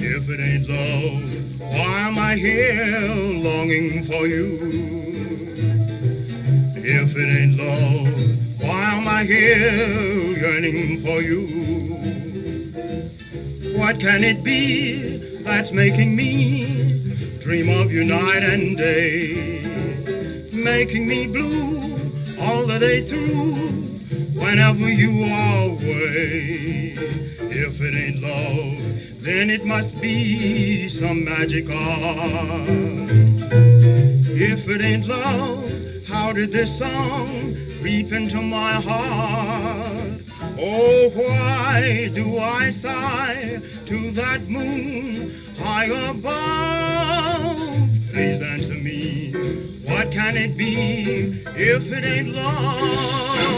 If it ain't love, why am I here longing for you? If it ain't love, why am I here yearning for you? What can it be that's making me dream of you night and day, making me blue all the day through whenever you are away? If it ain't love, then it must be some magic art. If it ain't love, how did this song creep into my heart? Oh, why do I sigh to that moon high above? Please answer me, what can it be if it ain't love?